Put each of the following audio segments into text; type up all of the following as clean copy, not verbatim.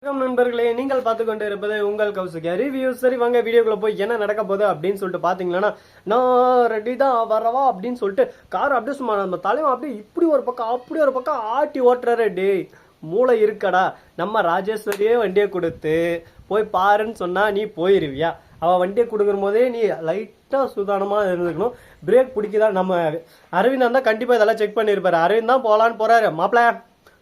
வணக்கம் நண்பர்களே, நீங்கள் பார்த்து கொண்டு இருப்பது உங்கள் கௌசிகா ரிவ்யூ. சரி வாங்க வீடியோக்குள்ள போய் என்ன நடக்க போகுது அப்படின்னு சொல்லிட்டு பாத்தீங்கன்னா, நான் ரெடி தான் வரவா அப்படின்னு சொல்லிட்டு கார் அப்படியே சும்மா நம்ம தலைவன் அப்படியே இப்படி ஒரு பக்கம் அப்படி ஒரு பக்கம் ஆட்டி ஓட்டுறாரு. டே மூளை இருக்கடா, நம்ம ராஜேஸ்வரியே வண்டியை கொடுத்து போய் பாருன்னு சொன்னா நீ போயிருவியா? அவ வண்டியை கொடுக்குற போதே நீ லைட்டா சுதானமா இருந்துக்கணும். பிரேக் பிடிக்குதா? நம்ம அரவிந்த் தான் கண்டிப்பா இதெல்லாம் செக் பண்ணிருப்பாரு. அரவிந்த் தான் போலான்னு போறாரு. மாப்பிள்ள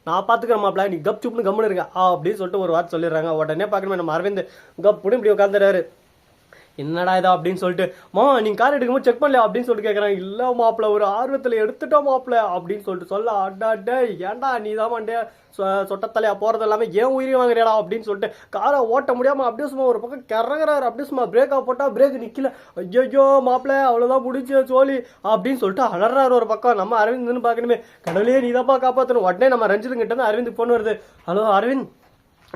நான் பார்த்துக்கிறேன் மாப்பிள்ள, நீ கப் சுப்னு கம்முன்னு இருக்க அப்படின்னு சொல்லிட்டு ஒரு வார்த்தை சொல்லிடுறாங்க. உடனே பார்க்கணும் நம்ம அரவிந்த் கப்புன்னு இப்படி உட்காந்துறாரு. என்னடா இதா அப்படின்னு சொல்லிட்டு, நீங்க கார் எடுக்கும்போது செக் பண்ணல அப்படின்னு சொல்லிட்டு கேட்கறாங்க. இல்ல மாப்பிள்ள, ஒரு ஆர்வத்துல எடுத்துட்டோம் மாப்பிள்ள அப்படின்னு சொல்லிட்டு சொல்ல, அடாடே ஏன்டா நீ தான் மாண்டே சொட்டத்தலையா போறது எல்லாமே ஏன் உயிரி வாங்குறியாடா அப்படின்னு சொல்லிட்டு காரை ஓட்ட முடியாம அப்படியே சும்மா ஒரு பக்கம் கிறங்குறாரு. அப்படியே சும்மா பிரேக்கா போட்டா பிரேக் நிக்கல. ஐயோ மாப்பிள்ள அவ்வளவுதான் முடிச்சு சோழி அப்படின்னு சொல்லிட்டு அலறாரு ஒரு பக்கம். நம்ம அரவிந்த்னு பாக்கணுமே, கடவுளே நீ தான்ப்பா காப்பாற்றணும். உடனே நம்ம ரஞ்சித் கிட்ட இருந்து அரவிந்த் போன் வருது. ஹலோ அரவிந்த்,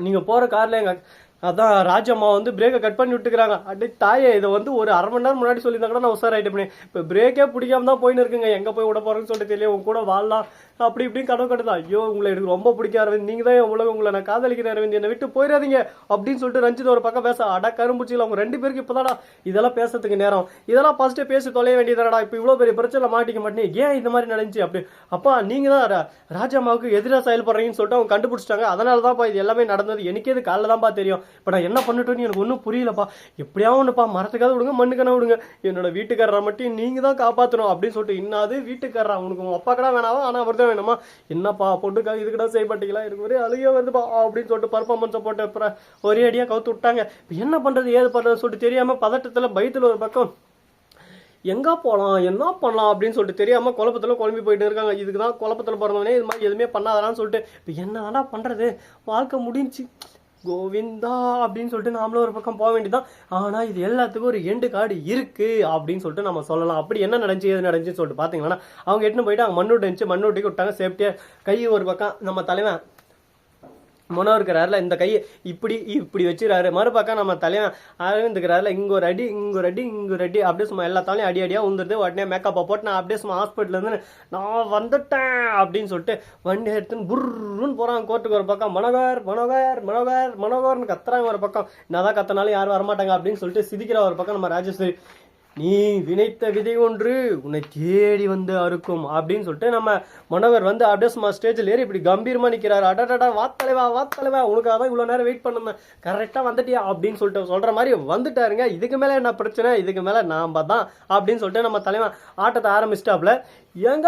நீங்க போற கார்ல எங்க அதான் ராஜம்மா வந்து பிரேக்கை கட் பண்ணி விட்டுக்கிறாங்க. அப்படி தாயே, இதை வந்து ஒரு அரை மணி நேரம் முன்னாடி சொல்லியிருந்தா கூட நான் உசார் ஆகிட்டு. இப்போ பிரேக்கே பிடிக்காம தான் போயின்னு இருக்குங்க. எங்கே போய் விட போறேன்னு சொல்லிட்டு தெரியல. உங்க கூட வாழலாம் அப்படி இப்படின்னு கனவு கட்டுதான். ஐயோ உங்களை எனக்கு ரொம்ப பிடிக்கும் அரவிந்த், நீங்க தான் என் உலகம், உங்களை நான் காதலிக்கிறேன் அரவிந்த், என்னை விட்டு போயிடாதீங்க அப்படின்னு சொல்லிட்டு ரஞ்சித் ஒரு பக்கம் பேச, அடா கரும்புச்சியில் அவங்க ரெண்டு பேருக்கு இப்போதாடா இதெல்லாம் பேசுறதுக்கு நேரம், இதெல்லாம் ஃபர்ஸ்ட்டே பேசி தொலைய வேண்டியதாடா. இப்போ இவ்வளோ பெரிய பிரச்சனை மாட்டிக்க மாட்டேன், ஏன் இந்த மாதிரி நடந்துச்சு அப்படி? அப்பா நீங்க தான் ராஜாமாவுக்கு எதிராக செயல்படுறீங்கன்னு சொல்லிட்டு அவங்க கண்டுபிடிச்சிட்டாங்க. அதனால தான்ப்பா இது எல்லாமே நடந்தது. எனக்கே இது காலைல தான்ப்பா தெரியும். இப்போ நான் என்ன பண்ணிட்டு எனக்கு ஒன்றும் புரியலப்பா. எப்படியாவது ஒன்றுப்பா, மரத்துக்காவது விடுங்க மண்ணுக்கான விடுங்க, என்னோட வீட்டுக்காரரை மட்டும் நீங்க தான் காப்பாற்றணும் அப்படின்னு சொல்லிட்டு. இன்னாது வீட்டுக்காரரா உனக்கு உங்க அப்பா கடா வேணாவா, ஆனால் அவர் தான் வேணுமா? என்னப்பா பொண்ணுக்காக இதுக்கிட்ட செய்யப்பட்டீங்களா, எனக்கு ஒரே அழுகே வருதுப்பா அப்படின்னு சொல்லிட்டு பர்ஃபார்மன்ஸை போட்டு ஒரே அடியாக கவுத்து விட்டாங்க. என்ன பண்றது ஏது பண்றதுன்னு சொல்லிட்டு தெரியாம பதட்டத்துல பயத்துல ஒரு பக்கம் எங்க போகலாம் என்ன பண்ணலாம் அப்படின்னு சொல்லிட்டு தெரியாம குழப்பத்துல குழம்பி போயிட்டு இருக்காங்க. இதுக்கு தான் குழப்பத்துல பிறந்தவனே இது மாதிரி எதுவுமே பண்ணாதான்னு சொல்லிட்டு இப்போ என்னதானா பண்றது, வாழ்க்கை முடிஞ்சு கோவிந்தா அப்படின்னு சொல்லிட்டு நாமளும் ஒரு பக்கம் போக வேண்டியதான். ஆனா இது எல்லாத்துக்கும் ஒரு எண்டு கார்டு இருக்கு அப்படின்னு சொல்லிட்டு நம்ம சொல்லலாம். அப்படி என்ன நடந்துச்சு எது நடந்துச்சுன்னு சொல்லிட்டு பாத்தீங்கன்னா, அவங்க எட்டுன்னு போயிட்டு அவங்க மண்ணூட்டி இருந்துச்சு, மண்ணூட்டிக்கு விட்டாங்க சேஃப்டியா. கை ஒரு பக்கம் நம்ம தலைவன் மொனம் இருக்கிறாருல, இந்த கையை இப்படி இப்படி வச்சுக்கிறாரு. மறுபக்கம் நம்ம தலைவன் அரவிந்துக்கிறாருல, இங்க ஒரு அடி இங்க ஒரு அடி இங்க ஒரு அடி அப்படியே சும்மா எல்லாத்தாலையும் அடி அடியா உந்துருது. உடனே மேக்கப்பை போட்டு நான் அப்படியே சும்மா ஹாஸ்பிட்டல் இருந்து நான் வந்துட்டேன் அப்படின்னு சொல்லிட்டு வண்டி எடுத்துன்னு புர்ன்னு போறாங்க கோர்ட்டுக்கு. ஒரு பக்கம் மனோகர் மனோகர் மனோகர் மனோகர்னு கத்துறாங்க ஒரு பக்கம். என்னதான் கத்தனாலும் யாரும் வரமாட்டாங்க அப்படின்னு சொல்லிட்டு சிரிக்கிற ஒரு பக்கம் நம்ம ராஜேஸ்வரி. நீ வினைத்த விதை ஒன்று உன்னை தேடி வந்து அறுக்கும் அப்படின்னு சொல்லிட்டு நம்ம மனோகர் வந்து அப்படியே சும்மா ஸ்டேஜில் ஏறி இப்படி கம்பீரமா நிற்கிறாரு. அடடா வாத்தலைவா வாத்தலைவா, உனக்காக தான் இவ்வளோ நேரம் வெயிட் பண்ண, கரெக்டாக வந்துட்டியா அப்படின்னு சொல்லிட்டு சொல்ற மாதிரி வந்துட்டாருங்க. இதுக்கு மேலே என்ன பிரச்சனை, இதுக்கு மேலே நாம தான் அப்படின்னு சொல்லிட்டு நம்ம தலைவன் ஆட்டத்தை ஆரம்பிச்சிட்டாப்ல. எங்க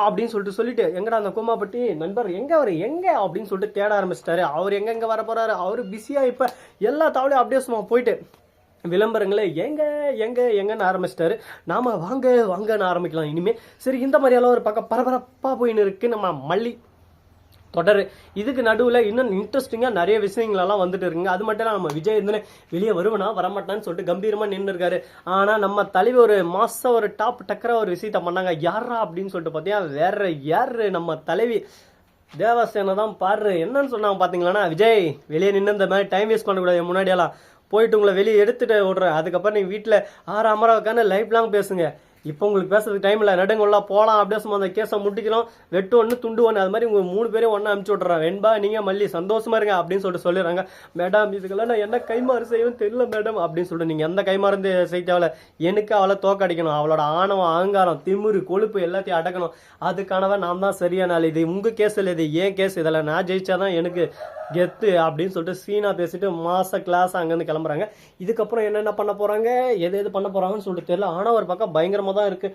அப்படின்னு சொல்லிட்டு எங்கடா அந்த கூமாப்பட்டி நண்பர் எங்க அவர் எங்க அப்படின்னு சொல்லிட்டு தேட ஆரம்பிச்சிட்டாரு. அவர் எங்க வர போறாரு, அவரு பிஸியா இப்ப எல்லா தவளையும் அப்படியே சும்மா போயிட்டு விளம்பரங்களே எங்க எங்க எங்கன்னு ஆரம்பிச்சிட்டாரு. நாம வாங்க வாங்கன்னு ஆரம்பிக்கலாம் இனிமே. சரி, இந்த மாதிரியெல்லாம் ஒரு பக்கம் பரபரப்பா போயின்னு இருக்கு நம்ம மல்லி தொடர். இதுக்கு நடுவில் இன்னும் இன்ட்ரெஸ்டிங்காக நிறைய விஷயங்களெல்லாம் வந்துட்டு இருக்குங்க. அது மட்டும் இல்லை, நம்ம விஜய் இருந்துன்னு வெளியே வருவனா வரமாட்டான்னு சொல்லிட்டு கம்பீரமாக நின்று இருக்காரு. ஆனால் நம்ம தலைவர் ஒரு மாசம் ஒரு டாப் டக்கரா ஒரு விஷயத்த பண்ணாங்க. யாரா அப்படின்னு சொல்லிட்டு பார்த்தீங்கன்னா, வேற யாரு நம்ம தலைவி தேவசேனை தான். பாரு என்னன்னு சொன்னாங்க பார்த்தீங்களா, விஜய் வெளியே நின்று இந்த மாதிரி டைம் வேஸ்ட் பண்ணக்கூடாது, முன்னாடியெல்லாம் போயிட்டு உங்களை வெளியே எடுத்துட்டு விடுறேன், அதுக்கப்புறம் நீங்கள் வீட்டில் ஆறாமரா உட்காந்து லைஃப் லாங் பேசுங்க. இப்போ உங்களுக்கு பேசுறதுக்கு டைம் இல்லை, நடுங்கொள்ளலாம் போகலாம் அப்படியே சும்மா அந்த கேஸை முட்டிக்கிறோம், வெட்டு ஒன்று துண்டு ஒன்று, அது மாதிரி உங்கள் 3 பேரும் ஒன்றா அனுப்பிச்சு விட்றேன். வெண்பா நீங்கள் மல்லி சந்தோஷமா இருங்க அப்படின்னு சொல்லிட்டு சொல்லிடுறாங்க. மேடம் இதுக்கெல்லாம் நான் என்ன கைமாறு செய்வேன்னு தெரியல மேடம் அப்படின்னு சொல்லிட்டு, நீங்கள் எந்த கைமாறு செய்ய தேவையில்ல, எனக்கு அவளை தோக்கடிக்கணும், அவளோட ஆணவம் அகங்காரம் திமிரு கொழுப்பு எல்லாத்தையும் அடக்கணும், அதுக்கானவன் நான் தான் சரியான ஆள். இது உங்கள் கேஸ் இல்லை, இது ஏன் கேஸ், இதில் நான் ஜெயிச்சாதான் எனக்கு கெத்து அப்படின்னு சொல்லிட்டு சீனா பேசிட்டு மாச கிளாஸ் அங்கேருந்து கிளம்புறாங்க. இதுக்கப்புறம் என்னென்ன பண்ண போறாங்க எது எது பண்ண போறாங்கன்னு சொல்லிட்டு தெரியல. ஆனால் ஒரு பக்கம் பயங்கரமா தான் இருக்கு.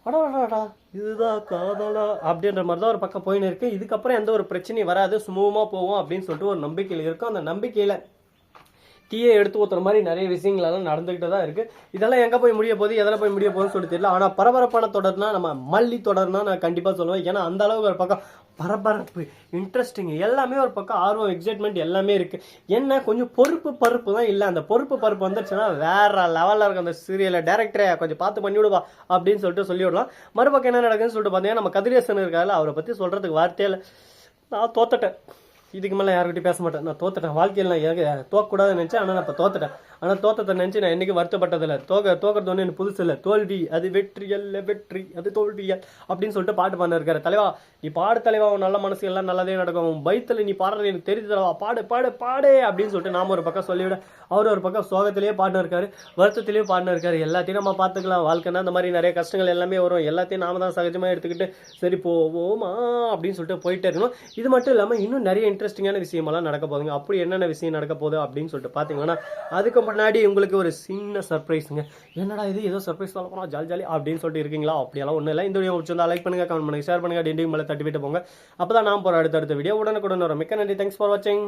அடாடா இதுதான் காதலா அப்படின்ற மாதிரி தான் ஒரு பக்கம் போயின்னு இருக்கு. இதுக்கப்புறம் எந்த ஒரு பிரச்சனையும் வராது, சுமூகமா போவோம் அப்படின்னு சொல்லிட்டு ஒரு நம்பிக்கையில் இருக்கும். அந்த நம்பிக்கையில டீயை எடுத்து ஊற்றுற மாதிரி நிறைய விஷயங்களெல்லாம் நடந்துகிட்டு தான் இருக்கு. இதெல்லாம் எங்கே போய் முடிய போகுது எதில் போய் முடிய போகுதுன்னு சொல்லிட்டு தெரியல. ஆனால் பரபரப்பான தொடர்னா நம்ம மல்லி தொடர்னா நான் கண்டிப்பாக சொல்லுவேன். ஏன்னா அந்த அளவுக்கு ஒரு பக்கம் பரபரப்பு இன்ட்ரெஸ்டிங் எல்லாமே ஒரு பக்கம் ஆர்வம் எக்ஸைட்மெண்ட் எல்லாமே இருக்கு. என்ன கொஞ்சம் பொறுப்பு பருப்பு தான் இல்லை. அந்த பொறுப்பு பருப்பு வந்துச்சுன்னா வேற லெவலில் இருக்கும். அந்த சீரியலை டேரக்டரை கொஞ்சம் பார்த்து பண்ணி விடுவா அப்படின்னு சொல்லிட்டு சொல்லிவிடலாம். மறுபக்கம் என்ன நடக்குதுன்னு சொல்லிட்டு பார்த்தீங்கன்னா, நம்ம கதிரேசன் இருக்காரு, அவரை பற்றி சொல்றதுக்கு வார்த்தையில் நான் தோத்துட்டேன். இதுக்கு மேலே யார்கிட்டயும் பேச மாட்டேன். நான் தோத்துட்டேன். வாழ்க்கையில் நான் தோக்கக்கூடாதுன்னு நினச்சேன். ஆனால் நான் இப்போ தோத்துட்டேன். ஆனால் தோத்தத்தை நினச்சி நான் என்னைக்கு வருத்தப்பட்டதில்லை. தோக்கிறது ஒன்று எனக்கு புதுசு இல்லை. தோல்வி அது வெற்றி அல்ல, வெற்றி அது தோல்வி அப்படின்னு சொல்லிட்டு பாட்டு பாடினு இருக்காரு. தலைவா நீ பாடு தலைவா, உன் நல்ல மனசு எல்லாம் நல்லதே நடக்கும். உன் பயத்தில் நீ பாடுறது எனக்கு தெரியுது தலைவா, பாடு பாடு பாடு அப்படின்னு சொல்லிட்டு நாம ஒரு பக்கம் சொல்லிவிட, அவர் ஒரு பக்கம் சோகத்திலேயே பாடினு இருக்காரு, வருத்தத்திலேயே பாடினு இருக்காரு. எல்லாத்தையும் நம்ம பார்த்துக்கலாம். வாழ்க்கைன்னா இந்த மாதிரி நிறைய கஷ்டங்கள் எல்லாமே வரும். எல்லாத்தையும் நாம தான் சகஜமாக எடுத்துக்கிட்டு சரி போவோமா அப்படின்னு சொல்லிட்டு போயிட்டே இருக்கணும். இது மட்டும் இல்லாமல் இன்னும் நிறைய இன்ட்ரெஸ்டிங்கான விஷயமெல்லாம் நடக்க போகுதுங்க. அப்படி என்னென்ன விஷயம் நடக்க போகுது அப்படின்னு சொல்லிட்டு பார்த்தீங்கன்னா, அதுக்கு முன்னாடி உங்களுக்கு ஒரு சின்ன சர்ப்ரைஸுங்க. என்னடா இது ஏதோ சர்ப்ரைஸ் சொல்ல போனால் ஜாலி ஜாலி அப்படின்னு சொல்லிட்டு இருக்கீங்களா? அப்படியெல்லாம் ஒன்றும் இல்லை. இந்த வீடியோ பிடிச்சிருந்தா லைக் பண்ணுங்க, கமெண்ட் பண்ணுங்க, ஷேர் பண்ணுங்க, டிண்டிங் மேலே தட்டி விட்டு போங்க. அப்போ தான் நான் போகிற அடுத்தடுத்த வீடியோ உடனுக்குடன் வரும். மிக்க நன்றி. தேங்க்ஸ் ஃபார் வாட்சிங்.